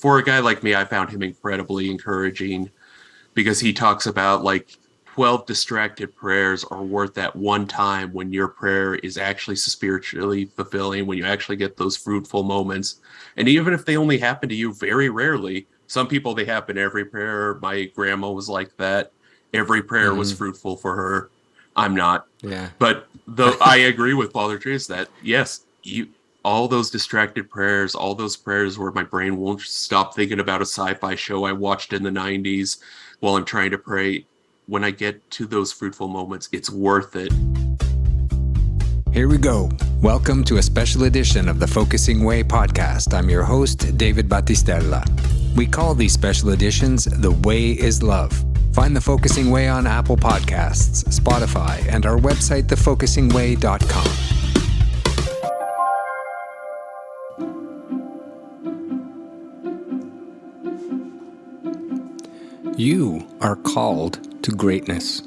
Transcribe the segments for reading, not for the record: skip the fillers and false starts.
for a guy like me, I found him incredibly encouraging because he talks about like 12 distracted prayers are worth that one time when your prayer is actually spiritually fulfilling, when you actually get those fruitful moments. And even if they only happen to you very rarely, some people, they happen every prayer. My grandma was like that. Every prayer was Mm-hmm. fruitful for her. I'm not. Yeah. But though I agree with Father Trese that, yes, all those distracted prayers, all those prayers where my brain won't stop thinking about a sci-fi show I watched in the 90s while I'm trying to pray, when I get to those fruitful moments, it's worth it. Here we go. Welcome to a special edition of the Focusing Way podcast. I'm your host, David Battistella. We call these special editions The Way is Love. Find The Focusing Way on Apple Podcasts, Spotify, and our website, thefocusingway.com. You are called to greatness.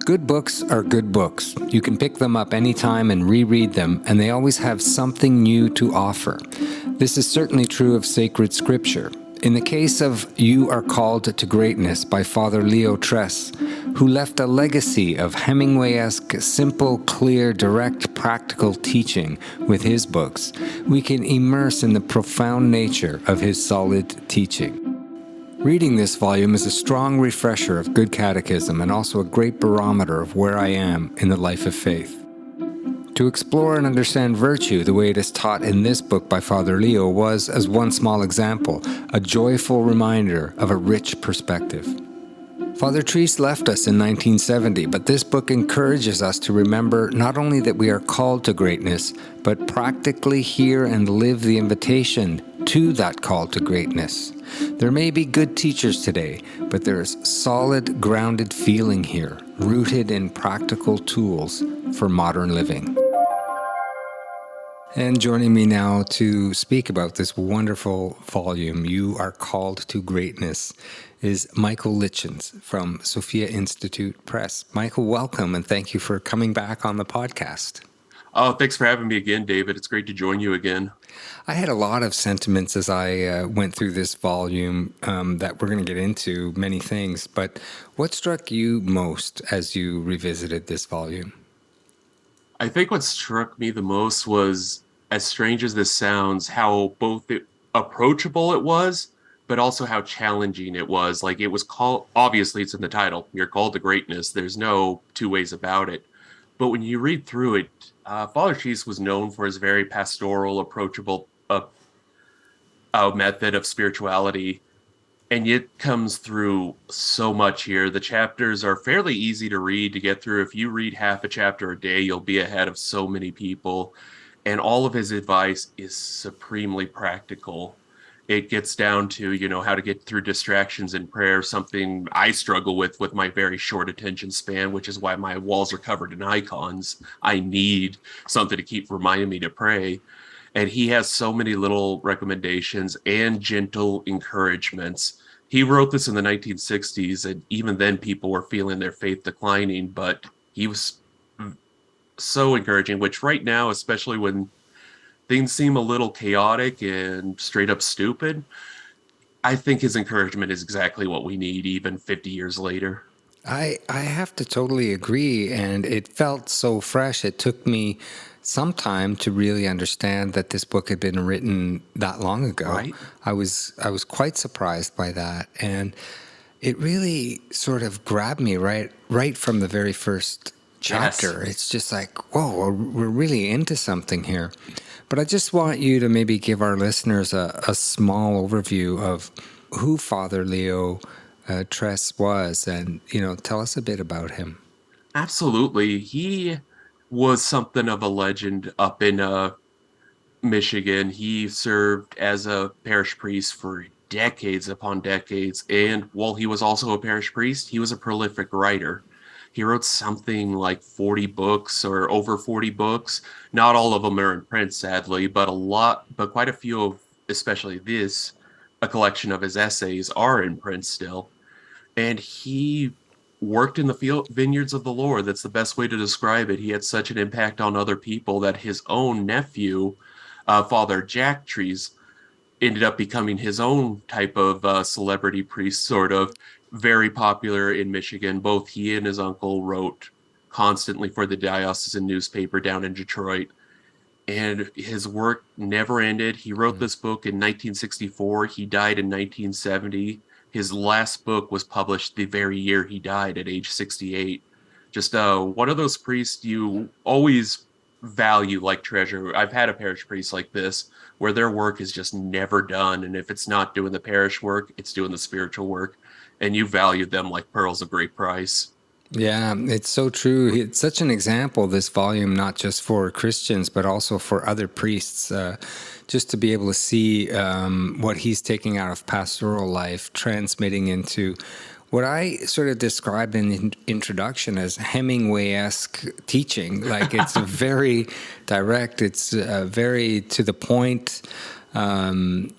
Good books are good books. You can pick them up anytime and reread them, and they always have something new to offer. This is certainly true of sacred scripture. In the case of You Are Called to Greatness by Father Leo Trese, who left a legacy of Hemmingwayesque, simple, clear, direct, practical teaching with his books, we can immerse in the profound nature of his solid teaching. Reading this volume is a strong refresher of good catechism and also a great barometer of where I am in the life of faith. To explore and understand virtue the way it is taught in this book by Father Leo was, as one small example, a joyful reminder of a rich perspective. Father Trese left us in 1970, but this book encourages us to remember not only that we are called to greatness, but practically hear and live the invitation to that call to greatness. There may be good teachers today, but there is solid, grounded feeling here, rooted in practical tools for modern living. And joining me now to speak about this wonderful volume, You Are Called to Greatness, is Michael Lichens from Sophia Institute Press. Michael, welcome, and thank you for coming back on the podcast. Oh, thanks for having me again, David. It's great to join you again. I had a lot of sentiments as I went through this volume that we're going to get into, many things, but what struck you most as you revisited this volume? I think what struck me the most was, as strange as this sounds, how both approachable it was, but also how challenging it was. Like, it was called, obviously it's in the title, You're Called to Greatness. There's no two ways about it. But when you read through it, Father Trese was known for his very pastoral, approachable method of spirituality, and it comes through so much here. The chapters are fairly easy to read, to get through. If you read half a chapter a day, you'll be ahead of so many people. And all of his advice is supremely practical. It gets down to, how to get through distractions in prayer, something I struggle with my very short attention span, which is why my walls are covered in icons. I need something to keep reminding me to pray. And he has so many little recommendations and gentle encouragements. He wrote this in the 1960s, and even then people were feeling their faith declining, but he was so encouraging, which right now, especially when things seem a little chaotic and straight up stupid, I think his encouragement is exactly what we need, even 50 years later. I have to totally agree, and it felt so fresh. It took me some time to really understand that this book had been written that long ago. Right? I was quite surprised by that, and it really sort of grabbed me right from the very first chapter. Yes. It's just like, whoa, we're really into something here. But I just want you to maybe give our listeners a small overview of who Father Leo Trese was, and tell us a bit about him. Absolutely. He was something of a legend up in Michigan. He served as a parish priest for decades upon decades. And while he was also a parish priest, he was a prolific writer. He wrote something like 40 books or over 40 books. Not all of them are in print, sadly, but quite a few of, especially this, a collection of his essays are in print still. And he worked in the vineyards of the Lord. That's the best way to describe it. He had such an impact on other people that his own nephew, Father Jack Trese, ended up becoming his own type of celebrity priest, sort of very popular in Michigan. Both he and his uncle wrote constantly for the diocesan newspaper down in Detroit, and his work never ended. He wrote this book in 1964. He died in 1970. His last book was published the very year he died at age 68. Just one of those priests you always value like treasure. I've had a parish priest like this where their work is just never done. And if it's not doing the parish work, it's doing the spiritual work. And you value them like pearls of great price. Yeah, it's so true. It's such an example, this volume, not just for Christians, but also for other priests, just to be able to see what he's taking out of pastoral life, transmitting into what I sort of described in the introduction as Hemmingwayesque teaching. Like, it's very direct, it's very to the point. And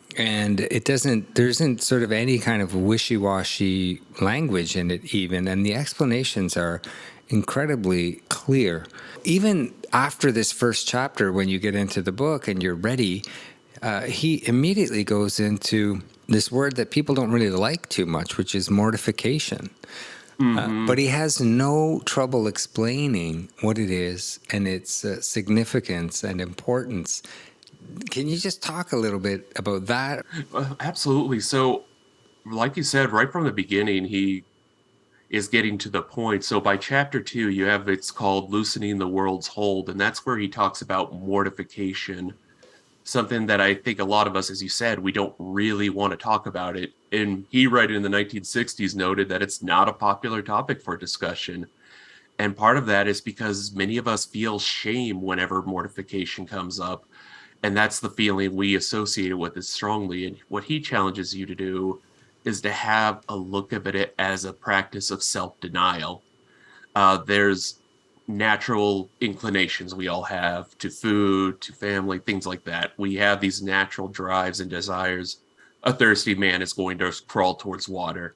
there isn't sort of any kind of wishy-washy language in it even, and the explanations are incredibly clear. Even after this first chapter, when you get into the book and you're ready, he immediately goes into this word that people don't really like too much, which is mortification. But he has no trouble explaining what it is and its significance and importance. Can you just talk a little bit about that? Absolutely. So, like you said, right from the beginning, he is getting to the point. So by chapter 2, you have it's called Loosening the World's Hold, and that's where he talks about mortification, something that I think a lot of us, as you said, we don't really want to talk about it. And he, right in the 1960s, noted that it's not a popular topic for discussion. And part of that is because many of us feel shame whenever mortification comes up. And that's the feeling we associate with it strongly. And what he challenges you to do is to have a look at it as a practice of self-denial. There's natural inclinations we all have to food, to family, things like that. We have these natural drives and desires. A thirsty man is going to crawl towards water.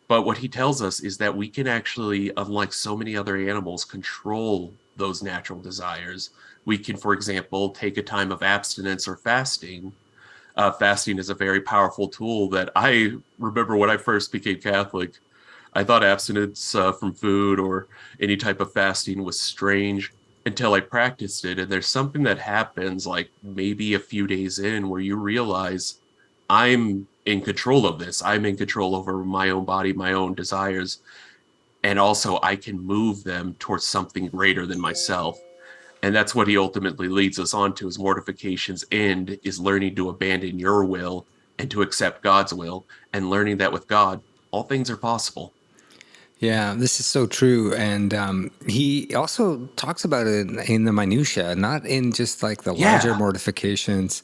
But what he tells us is that we can actually, unlike so many other animals, control those natural desires. We can, for example, take a time of abstinence or fasting. Fasting is a very powerful tool that I remember when I first became Catholic. I thought abstinence from food or any type of fasting was strange until I practiced it. And there's something that happens, like maybe a few days in, where you realize I'm in control of this. I'm in control over my own body, my own desires. And also, I can move them towards something greater than myself. And that's what he ultimately leads us on to. His mortification's end is learning to abandon your will and to accept God's will, and learning that with God, all things are possible. Yeah, this is so true. And he also talks about it in the minutia, not in just like the larger Yeah. mortifications,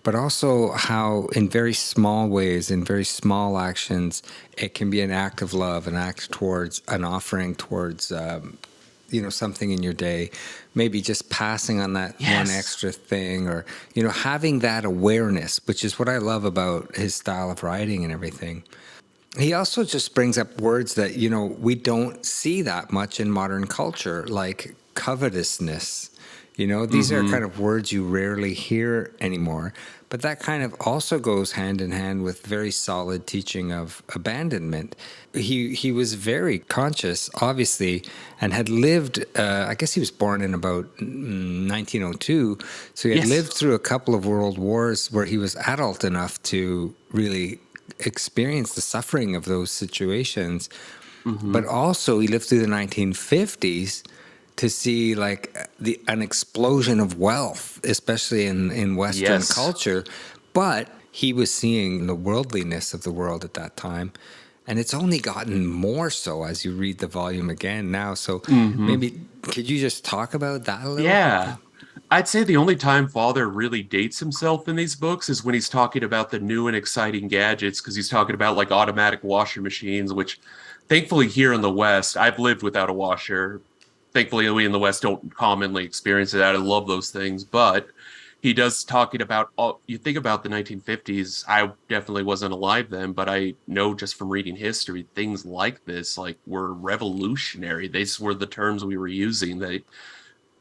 but also how in very small ways, in very small actions, it can be an act of love, an act towards an offering towards, something in your day, maybe just passing on that one Yes. extra thing, or, having that awareness, which is what I love about his style of writing and everything. He also just brings up words that, we don't see that much in modern culture, like covetousness. These are Mm-hmm. kind of words you rarely hear anymore. But that kind of also goes hand in hand with very solid teaching of abandonment. He was very conscious, obviously, and had lived, I guess he was born in about 1902. So he had Yes. lived through a couple of world wars where he was adult enough to really experience the suffering of those situations. Mm-hmm. But also, he lived through the 1950s to see like an explosion of wealth, especially in Western Yes. culture. But he was seeing the worldliness of the world at that time. And it's only gotten more so as you read the volume again now. So Mm-hmm. maybe could you just talk about that a little? Yeah. I'd say the only time Father really dates himself in these books is when he's talking about the new and exciting gadgets, because he's talking about like automatic washer machines, which thankfully here in the West, I've lived without a washer. Thankfully, we in the West don't commonly experience that. I love those things, but he does talking about all you think about the 1950s. I definitely wasn't alive then, but I know just from reading history, things like this like were revolutionary. These were the terms we were using. They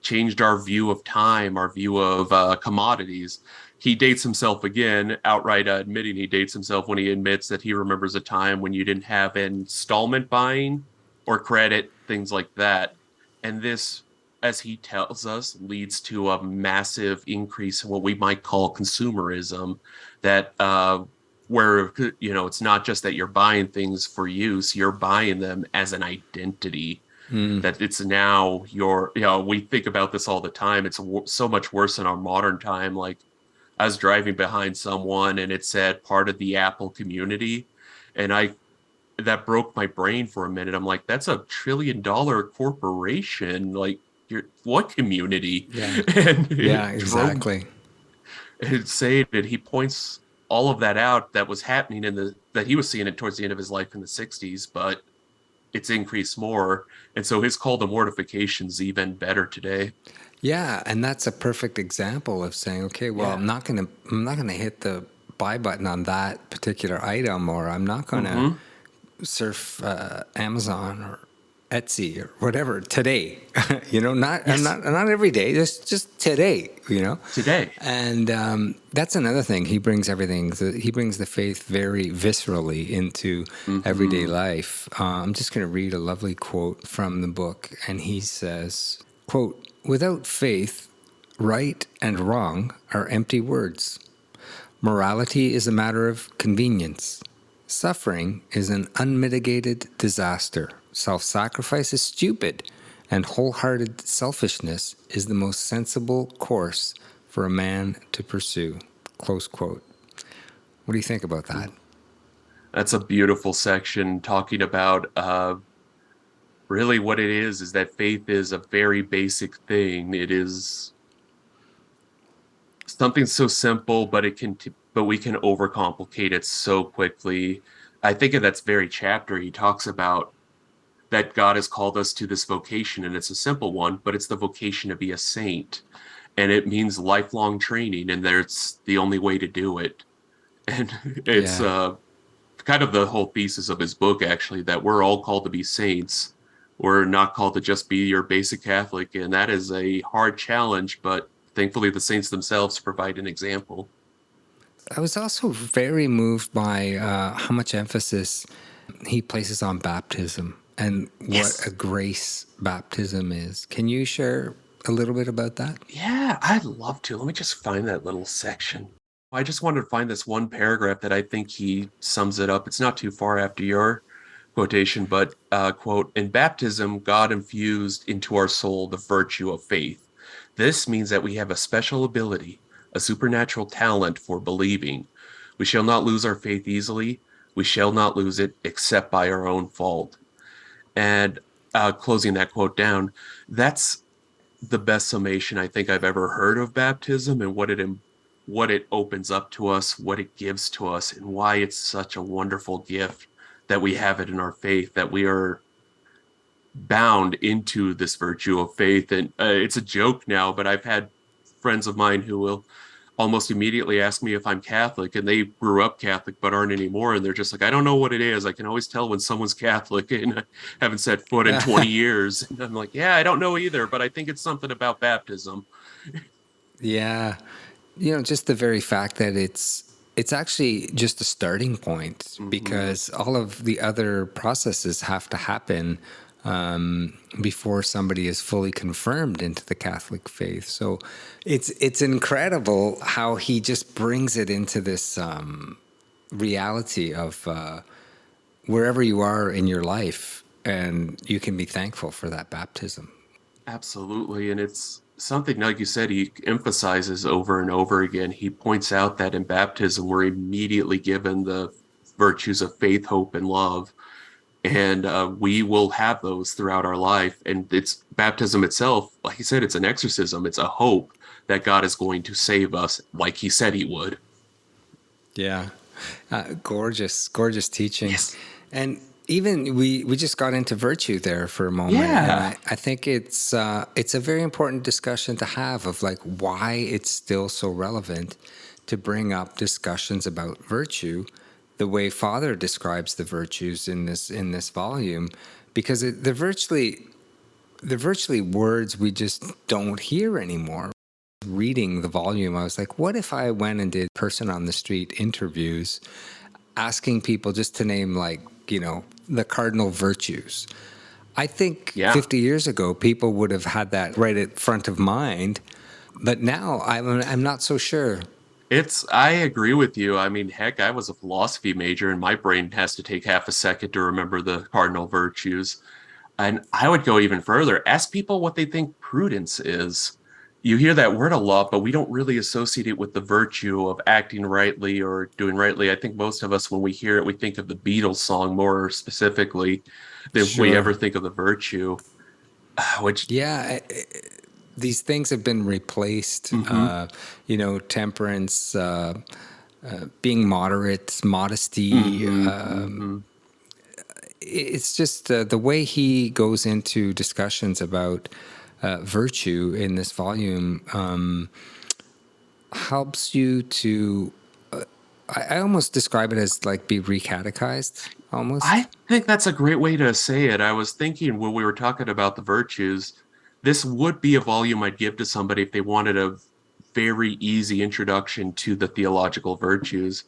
changed our view of time, our view of commodities. he dates himself again, outright admitting he dates himself when he admits that he remembers a time when you didn't have installment buying or credit, things like that. And this, as he tells us, leads to a massive increase in what we might call consumerism, that where it's not just that you're buying things for use, you're buying them as an identity. That it's now we think about this all the time. It's so much worse in our modern time. Like, I was driving behind someone and it said part of the Apple community. And that broke my brain for a minute. I'm like, that's $1 trillion corporation. Like, what community? Yeah. And Yeah, it drove exactly. it saying that he points all of that out that was happening that he was seeing it towards the end of his life in the 60s, but it's increased more. And so his call to mortification is even better today. Yeah, and that's a perfect example of saying, okay, well, Yeah. I'm not gonna hit the buy button on that particular item, or I'm not gonna Hmm. surf Amazon or Etsy or whatever today. Yes. Not every day, just today. Today. And that's another thing. He brings everything. He brings the faith very viscerally into everyday Hmm. life. I'm just going to read a lovely quote from the book, and he says, "Quote: Without faith, right and wrong are empty words. Morality is a matter of convenience. Suffering is an unmitigated disaster. Self-sacrifice is stupid, and wholehearted selfishness is the most sensible course for a man to pursue." Close quote. What do you think about that? That's a beautiful section talking about really what it is that faith is a very basic thing. It is something so simple, but we can overcomplicate it so quickly. I think in that very chapter he talks about that God has called us to this vocation, and it's a simple one, but it's the vocation to be a saint. And it means lifelong training, and that's the only way to do it. And it's Yeah. kind of the whole thesis of his book, actually, that we're all called to be saints. We're not called to just be your basic Catholic, and that is a hard challenge, but thankfully the saints themselves provide an example. I was also very moved by how much emphasis he places on baptism and what a Yes. grace baptism is. Can you share a little bit about that? Yeah, I'd love to. Let me just find that little section. I just wanted to find this one paragraph that I think he sums it up. It's not too far after your quotation, but quote, "In baptism, God infused into our soul the virtue of faith. This means that we have a special ability, a supernatural talent for believing. We shall not lose our faith easily. We shall not lose it except by our own fault." And closing that quote down, that's the best summation I think I've ever heard of baptism and what it opens up to us, what it gives to us, and why it's such a wonderful gift that we have it in our faith, that we are bound into this virtue of faith. And it's a joke now, but I've had friends of mine who will almost immediately ask me if I'm Catholic, and they grew up Catholic but aren't anymore. And they're just like, I don't know what it is. I can always tell when someone's Catholic, and I haven't set foot in 20 years. And I'm like, yeah, I don't know either, but I think it's something about baptism. Yeah. Just the very fact that it's actually just a starting point, Hmm. because all of the other processes have to happen before somebody is fully confirmed into the Catholic faith. So it's incredible how he just brings it into this reality of wherever you are in your life, and you can be thankful for that baptism. Absolutely. And it's something, like you said, he emphasizes over and over again. He points out that in baptism, we're immediately given the virtues of faith, hope, and love. And we will have those throughout our life. And it's baptism itself, like he said, it's an exorcism, it's a hope that God is going to save us like he said he would. Yeah. Gorgeous, gorgeous teaching. Yes. And even we just got into virtue there for a moment. And Yeah. I think it's a very important discussion to have, of like why it's still so relevant to bring up discussions about virtue the way Father describes the virtues in this volume, because they're virtually words we just don't hear anymore. Reading the volume, I was like, what if I went and did person on the street interviews, asking people just to name, like, the cardinal virtues? I think Yeah. 50 years ago, people would have had that right at front of mind. But now I'm not so sure. I agree with you. I mean, heck, I was a philosophy major and my brain has to take half a second to remember the cardinal virtues. And I would go even further. Ask people what they think prudence is. You hear that word a lot, but we don't really associate it with the virtue of acting rightly or doing rightly. I think most of us, when we hear it, we think of the Beatles song more specifically than we Sure. ever think of the virtue, which, Yeah, these things have been replaced. mm-hmm, Temperance, being moderate, modesty. mm-hmm, mm-hmm. It's just the way he goes into discussions about virtue in this volume helps you to. I almost describe it as like be recatechized, I almost. think that's a great way to say it. I was thinking when we were talking about the virtues, this would be a volume I'd give to somebody if they wanted a very easy introduction to the theological virtues.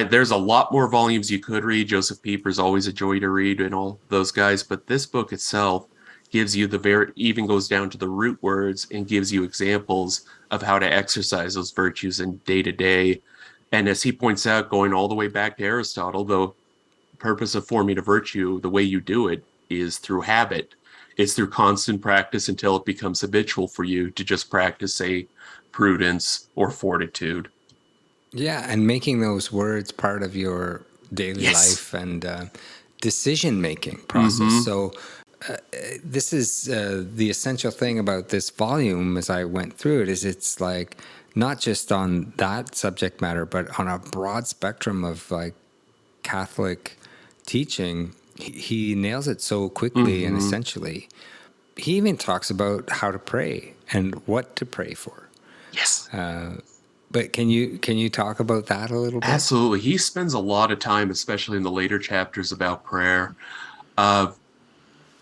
There's a lot more volumes you could read. Joseph Pieper's always a joy to read and all those guys, but this book itself gives you even goes down to the root words and gives you examples of how to exercise those virtues in day to day. And as he points out, going all the way back to Aristotle, the purpose of forming a virtue, the way you do it is through habit. It's through constant practice until it becomes habitual for you to just practice, say, prudence or fortitude. Yeah, and making those words part of your daily Yes. life and decision making process. Mm-hmm. So, this is the essential thing about this volume as I went through it is it's like not just on that subject matter, but on a broad spectrum of like Catholic teaching. He nails it so quickly and Mm-hmm. essentially. He even talks about how to pray and what to pray for. Yes. But can you talk about that a little bit? Absolutely. He spends a lot of time, especially in the later chapters, about prayer. Uh,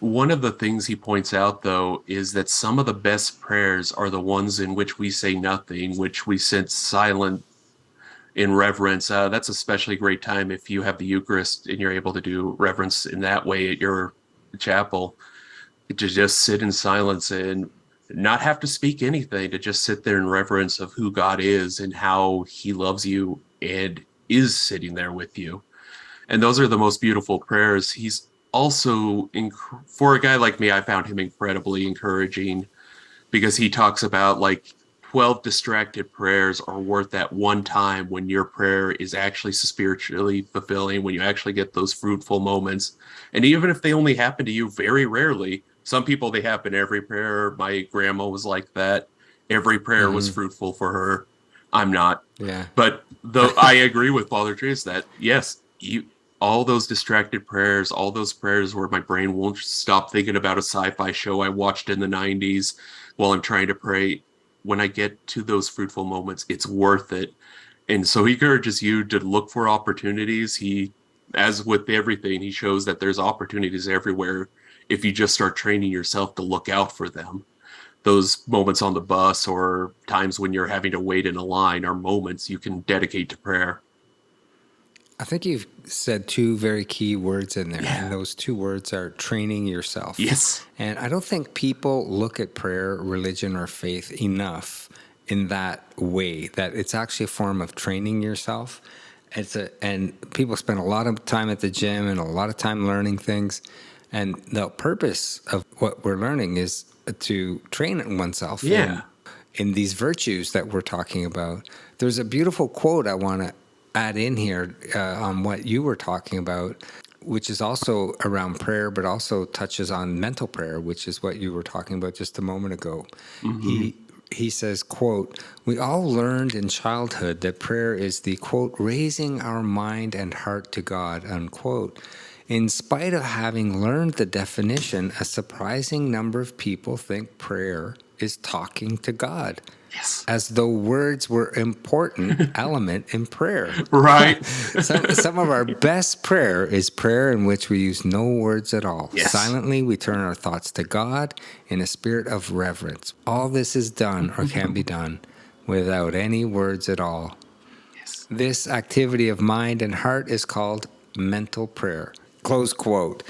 One of the things he points out, though, is that some of the best prayers are the ones in which we say nothing, which we sit silent in reverence. That's especially a great time if you have the Eucharist and you're able to do reverence in that way at your chapel, to just sit in silence and not have to speak anything, to just sit there in reverence of who God is and how he loves you and is sitting there with you. And those are the most beautiful prayers. He's also, for a guy like me, I found him incredibly encouraging because he talks about like 12 distracted prayers are worth that one time when your prayer is actually spiritually fulfilling, when you actually get those fruitful moments. And even if they only happen to you very rarely, some people they happen every prayer. My grandma was like that. Every prayer was fruitful for her. I'm not. Yeah. But though I agree with Father Therese that yes, you all those distracted prayers, all those prayers where my brain won't stop thinking about a sci-fi show I watched in the 90s while I'm trying to pray. When I get to those fruitful moments, it's worth it. And so he encourages you to look for opportunities. As with everything, he shows that there's opportunities everywhere if you just start training yourself to look out for them. Those moments on the bus or times when you're having to wait in a line are moments you can dedicate to prayer. I think you've said two very key words in there, and Yeah. those two words are training yourself. Yes. And I don't think people look at prayer, religion, or faith enough in that way, that it's actually a form of training yourself. And people spend a lot of time at the gym and a lot of time learning things. And the purpose of what we're learning is to train oneself Yeah. in these virtues that we're talking about. There's a beautiful quote I want to add in here on what you were talking about, which is also around prayer, but also touches on mental prayer, which is what you were talking about just a moment ago. Mm-hmm. He says, quote, "We all learned in childhood that prayer is the, quote, raising our mind and heart to God, unquote. In spite of having learned the definition, a surprising number of people think prayer is talking to God." Yes. as though words were important element in prayer. Right. Some of our best prayer is prayer in which we use no words at all. Yes. Silently, we turn our thoughts to God in a spirit of reverence. All this is done or can be done without any words at all. Yes. This activity of mind and heart is called mental prayer. Close quote.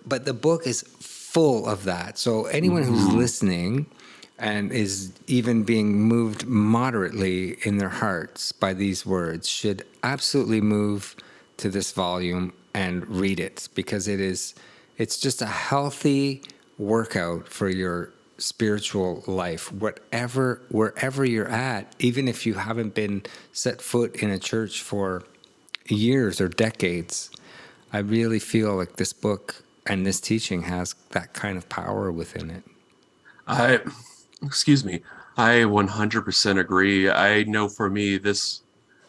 But the book is full of that. So anyone who's Hmm. listening and is even being moved moderately in their hearts by these words should absolutely move to this volume and read it, because it's just a healthy workout for your spiritual life, wherever you're at, even if you haven't been set foot in a church for years or decades. I really feel like this book and this teaching has that kind of power within it. I, excuse me, I 100% agree. I know for me,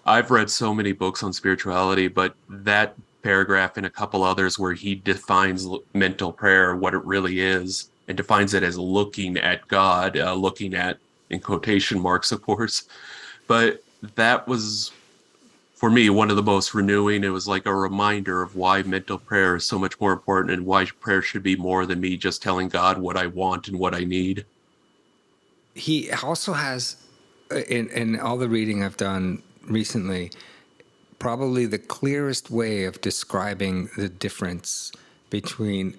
I've read so many books on spirituality, but that paragraph and a couple others where he defines mental prayer, what it really is, and defines it as looking at God, looking at, in quotation marks, of course. But that was, for me, one of the most renewing. It was like a reminder of why mental prayer is so much more important and why prayer should be more than me just telling God what I want and what I need. He also has, in all the reading I've done recently, probably the clearest way of describing the difference between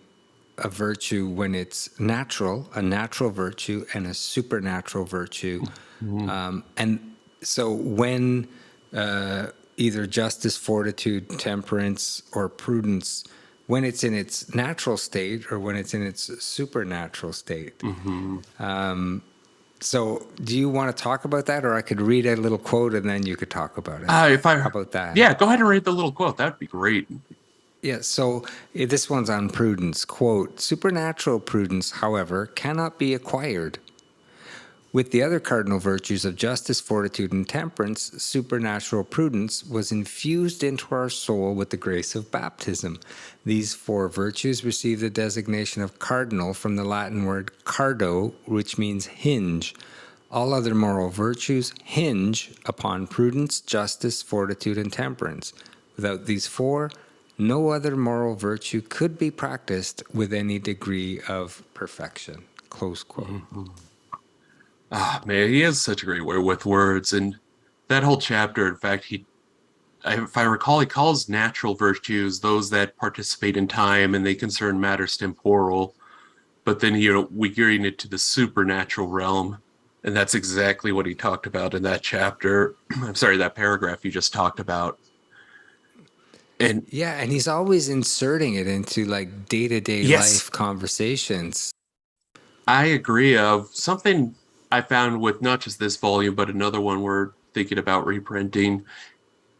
a virtue when it's natural, a natural virtue, and a supernatural virtue. Mhm. And so when either justice, fortitude, temperance, or prudence, when it's in its natural state or when it's in its supernatural state. Mhm. So do you want to talk about that, or I could read a little quote and then you could talk about it? If How I, about that? yeah, go ahead and read the little quote. That'd be great. Yeah, so this one's on prudence. Quote, supernatural prudence, however, cannot be acquired. With the other cardinal virtues of justice, fortitude, and temperance, supernatural prudence was infused into our soul with the grace of baptism. These four virtues receive the designation of cardinal from the Latin word cardo, which means hinge. All other moral virtues hinge upon prudence, justice, fortitude, and temperance. Without these four, no other moral virtue could be practiced with any degree of perfection. Close quote. Mhm. Ah, man, he has such a great way with words, and that whole chapter. In fact, if I recall, he calls natural virtues those that participate in time and they concern matters temporal. But then we getting it to the supernatural realm, and that's exactly what he talked about in that chapter. I'm sorry, that paragraph you just talked about. And Yeah, and he's always inserting it into like day-to-day yes, life conversations. I agree. Of something I found with not just this volume, but another one we're thinking about reprinting.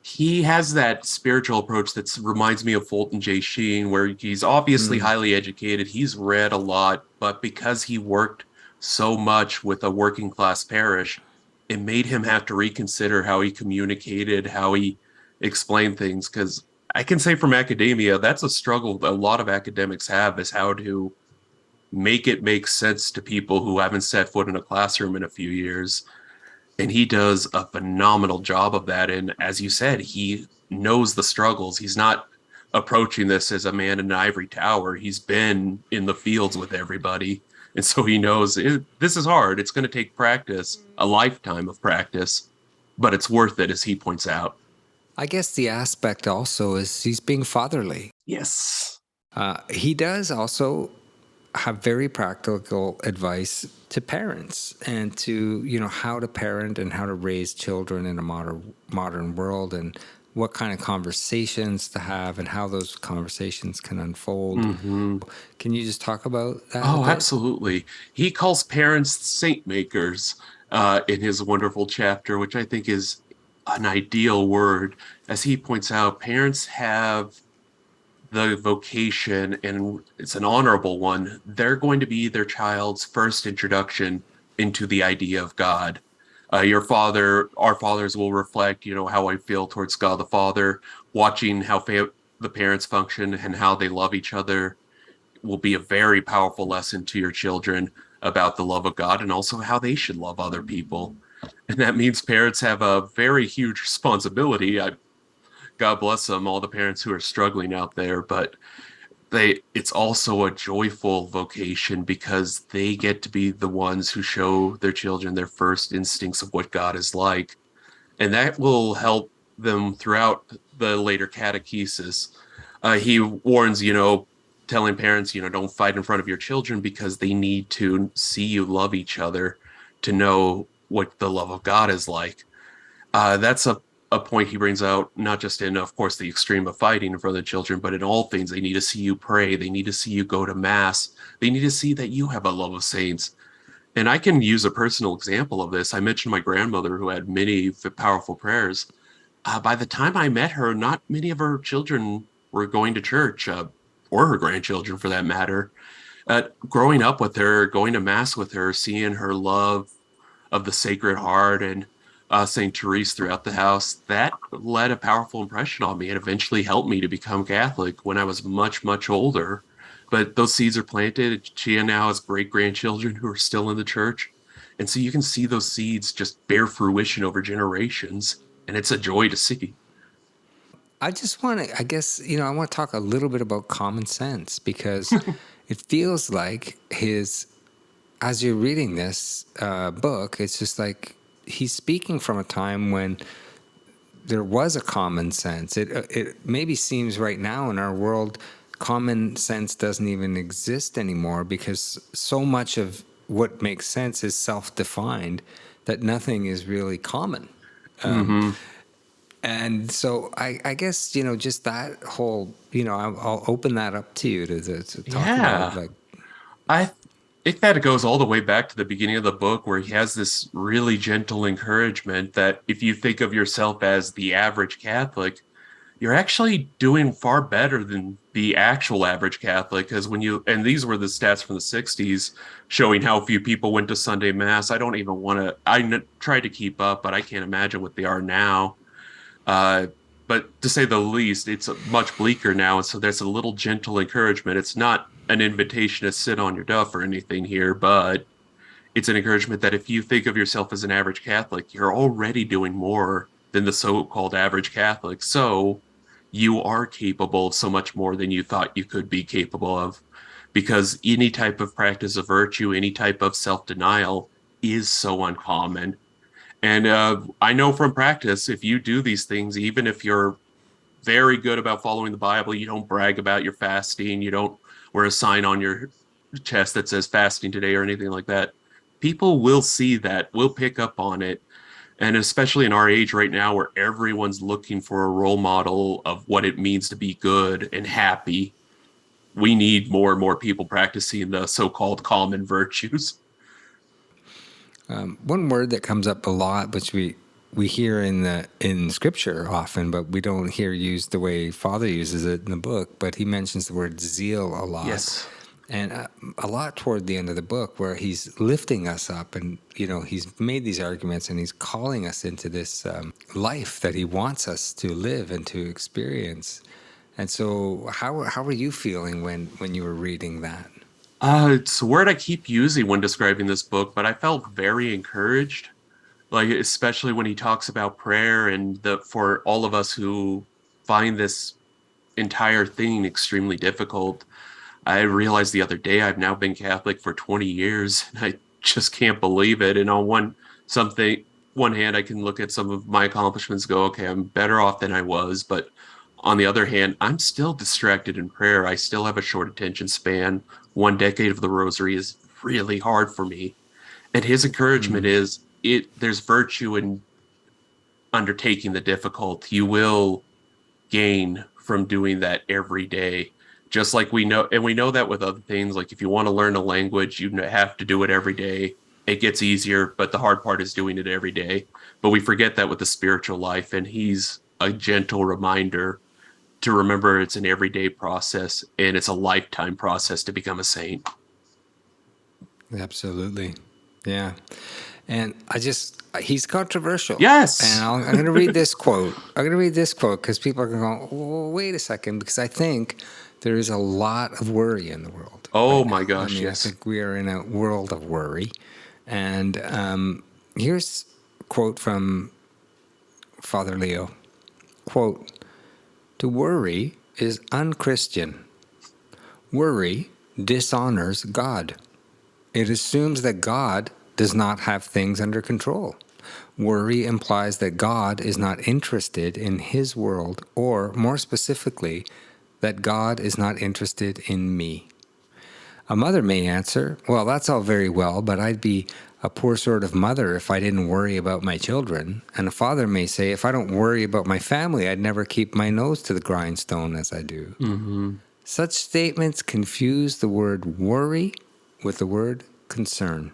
He has that spiritual approach that reminds me of Fulton J. Sheen, where he's obviously Mm. highly educated. He's read a lot, but because he worked so much with a working class parish, it made him have to reconsider how he communicated, how he explained things. Because I can say from academia, that's a struggle that a lot of academics have, is how to make it make sense to people who haven't set foot in a classroom in a few years. And he does a phenomenal job of that. And as you said, he knows the struggles. He's not approaching this as a man in an ivory tower. He's been in the fields with everybody. And so he knows this is hard. It's going to take practice, a lifetime of practice, but it's worth it, as he points out. I guess the aspect also is he's being fatherly. Yes. He does also have very practical advice to parents and to, how to parent and how to raise children in a modern world, and what kind of conversations to have and how those conversations can unfold. Hmm. Can you just talk about that a Oh, bit? absolutely. He calls parents saint makers in his wonderful chapter, which I think is an ideal word. As he points out, parents have the vocation, and it's an honorable one. They're going to be their child's first introduction into the idea of God. Our fathers will reflect, how I feel towards God the Father. Watching how the parents function and how they love each other will be a very powerful lesson to your children. about the love of God and also how they should love other people. And that means parents have a very huge responsibility. God bless them, all the parents who are struggling out there, but it's also a joyful vocation because they get to be the ones who show their children their first instincts of what God is like. And that will help them throughout the later catechesis. He warns, telling parents, don't fight in front of your children because they need to see you love each other to know what the love of God is like. That's a point he brings out, not just in, of course, the extreme of fighting in front of the children, but in all things. They need to see you pray. They need to see you go to mass. They need to see that you have a love of saints. And I can use a personal example of this. I mentioned my grandmother who had many powerful prayers. By the time I met her, not many of her children were going to church, or her grandchildren for that matter. Growing up with her, going to mass with her, seeing her love of the Sacred Heart and St. Therese throughout the house, that led a powerful impression on me and eventually helped me to become Catholic when I was much, much older. But those seeds are planted. She now has great grandchildren who are still in the church. And so you can see those seeds just bear fruition over generations. And it's a joy to see. I just want to, I guess, I want to talk a little bit about common sense because it feels like as you're reading this book, it's just like he's speaking from a time when there was a common sense. It maybe seems right now in our world, common sense doesn't even exist anymore because so much of what makes sense is self-defined that nothing is really common. Hmm. And so I guess, just that whole, I'll open that up to you to talk about Yeah. like, I think that it goes all the way back to the beginning of the book where he has this really gentle encouragement that if you think of yourself as the average Catholic, you're actually doing far better than the actual average Catholic. Because and these were the stats from the 60s showing how few people went to Sunday Mass. I don't even want to, try to keep up, but I can't imagine what they are now. Uh, but to say the least, it's much bleaker now. And so there's a little gentle encouragement. It's not an invitation to sit on your duff or anything here, but it's an encouragement that if you think of yourself as an average Catholic, you're already doing more than the so-called average Catholic. So you are capable of so much more than you thought you could be capable of. Because any type of practice of virtue, any type of self-denial is so uncommon. And I know from practice, if you do these things, even if you're very good about following the Bible, you don't brag about your fasting, you don't wear a sign on your chest that says fasting today or anything like that. People will see that, will pick up on it. And especially in our age right now, where everyone's looking for a role model of what it means to be good and happy, we need more and more people practicing the so called common virtues. one word that comes up a lot, which we hear in scripture often, but we don't hear used the way Father uses it in the book. But he mentions the word zeal a lot, Yes. and a lot toward the end of the book, where he's lifting us up, and he's made these arguments, and he's calling us into this life that he wants us to live and to experience. And so, how were you feeling when you were reading that? It's a word I keep using when describing this book, but I felt very encouraged, like especially when he talks about prayer and the for all of us who find this entire thing extremely difficult. I realized the other day I've now been Catholic for 20 years and I just can't believe it. And on something one hand, I can look at some of my accomplishments, go, okay, I'm better off than I was. But on the other hand, I'm still distracted in prayer. I still have a short attention span. One decade of the rosary is really hard for me. And his encouragement is there's virtue in undertaking the difficult. You will gain from doing that every day. Just like we know, and we know that with other things, like if you want to learn a language, you have to do it every day. It gets easier, but the hard part is doing it every day. But we forget that with the spiritual life, and he's a gentle reminder to remember it's an everyday process and it's a lifetime process to become a saint. Absolutely. Yeah. And he's controversial. And Yes. I'm going to read this quote. I'm going to read this quote because people are going to go, "Well, wait a second," because I think There is a lot of worry in the world. Oh right my now. gosh, I mean, yes. I think we are in a world of worry. And here's a quote from Father Leo. Quote, "To worry is unchristian. Worry dishonors God. It assumes that God does not have things under control. Worry implies that God is not interested in his world, or more specifically, that God is not interested in me." A mother may answer, "Well, that's all very well, but I'd be a poor sort of mother if I didn't worry about my children." And a father may say, "If I don't worry about my family, I'd never keep my nose to the grindstone as I do." Mm-hmm. Such statements confuse the word worry with the word concern.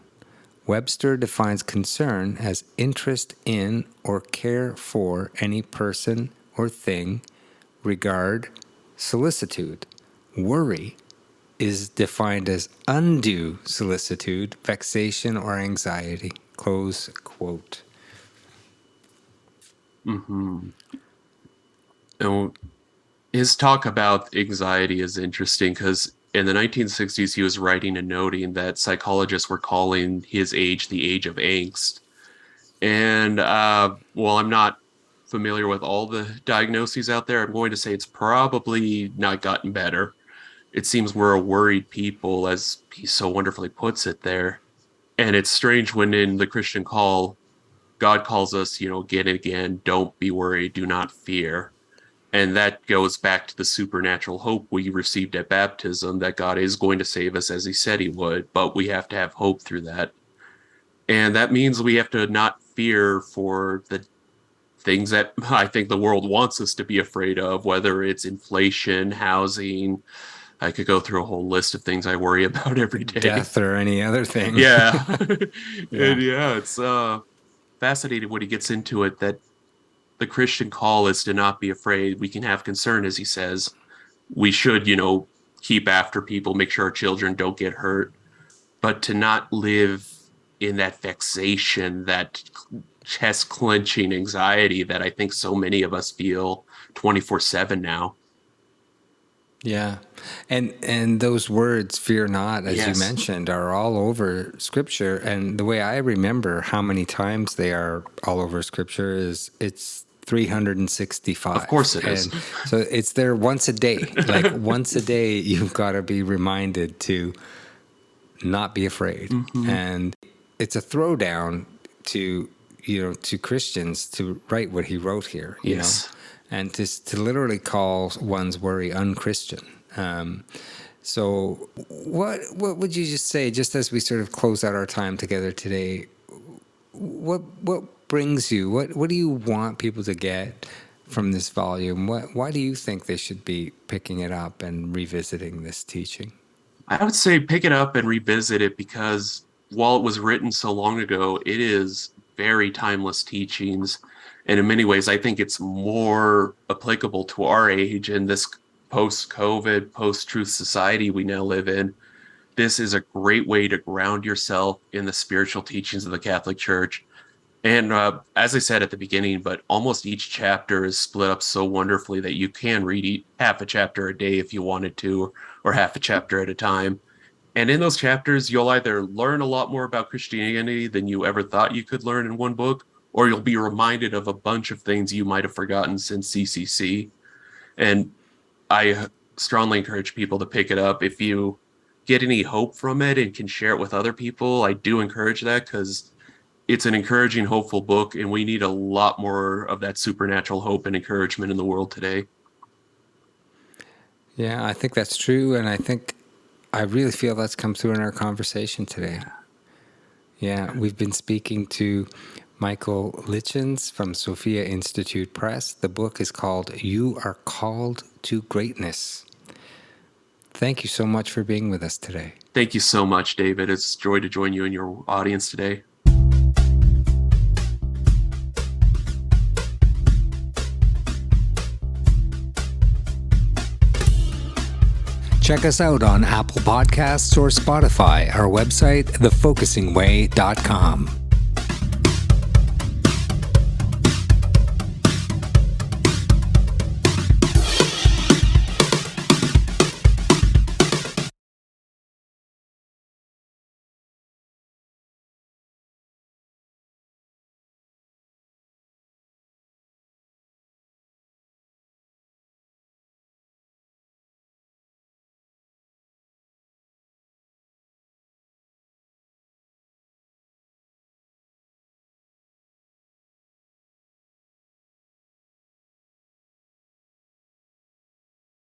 Webster defines concern as interest in or care for any person or thing, regard, solicitude. Worry is defined as undue solicitude, vexation, or anxiety. Close quote. Mm-hmm. And his talk about anxiety is interesting because in the 1960s, he was writing and noting that psychologists were calling his age the age of angst. And while I'm not familiar with all the diagnoses out there, I'm going to say it's probably not gotten better. It seems we're a worried people, as he so wonderfully puts it there. And it's strange when in the Christian call, God calls us, again and again, don't be worried, do not fear. And that goes back to the supernatural hope we received at baptism that God is going to save us as he said he would, but we have to have hope through that. And that means we have to not fear for the things that I think the world wants us to be afraid of, whether it's inflation, housing. I could go through a whole list of things I worry about every day. Death or any other thing. Yeah. Yeah. And yeah, it's fascinating when he gets into it that the Christian call is to not be afraid. We can have concern, as he says. We should, keep after people, make sure our children don't get hurt, but to not live in that vexation, that chest clenching anxiety that I think so many of us feel 24/7 now. Yeah. And those words, fear not, as you Yes. mentioned, are all over Scripture. And the way I remember how many times they are all over Scripture is it's 365. Of course it is. And so it's there once a day. Like once a day, you've got to be reminded to not be afraid. Mm-hmm. And it's a throwdown to, to Christians to write what he wrote here, Yes. and to literally call one's worry unchristian. So what would you just say, just as we sort of close out our time together today, what brings you, what do you want people to get from this volume? Why do you think they should be picking it up and revisiting this teaching? I would say pick it up and revisit it because while it was written so long ago, it is very timeless teachings. And in many ways, I think it's more applicable to our age in this post-COVID, post-truth society we now live in. This is a great way to ground yourself in the spiritual teachings of the Catholic Church. And as I said at the beginning, but almost each chapter is split up so wonderfully that you can read half a chapter a day if you wanted to, or half a chapter at a time. And in those chapters, you'll either learn a lot more about Christianity than you ever thought you could learn in one book, or you'll be reminded of a bunch of things you might have forgotten since CCC. And I strongly encourage people to pick it up. If you get any hope from it and can share it with other people, I do encourage that because it's an encouraging, hopeful book, and we need a lot more of that supernatural hope and encouragement in the world today. Yeah, I think that's true, and I really feel that's come through in our conversation today. Yeah, we've been speaking to Michael Lichens from Sophia Institute Press. The book is called You Are Called to Greatness. Thank you so much for being with us today. Thank you so much, David. It's a joy to join you and your audience today. Check us out on Apple Podcasts or Spotify, our website, thefocusingway.com.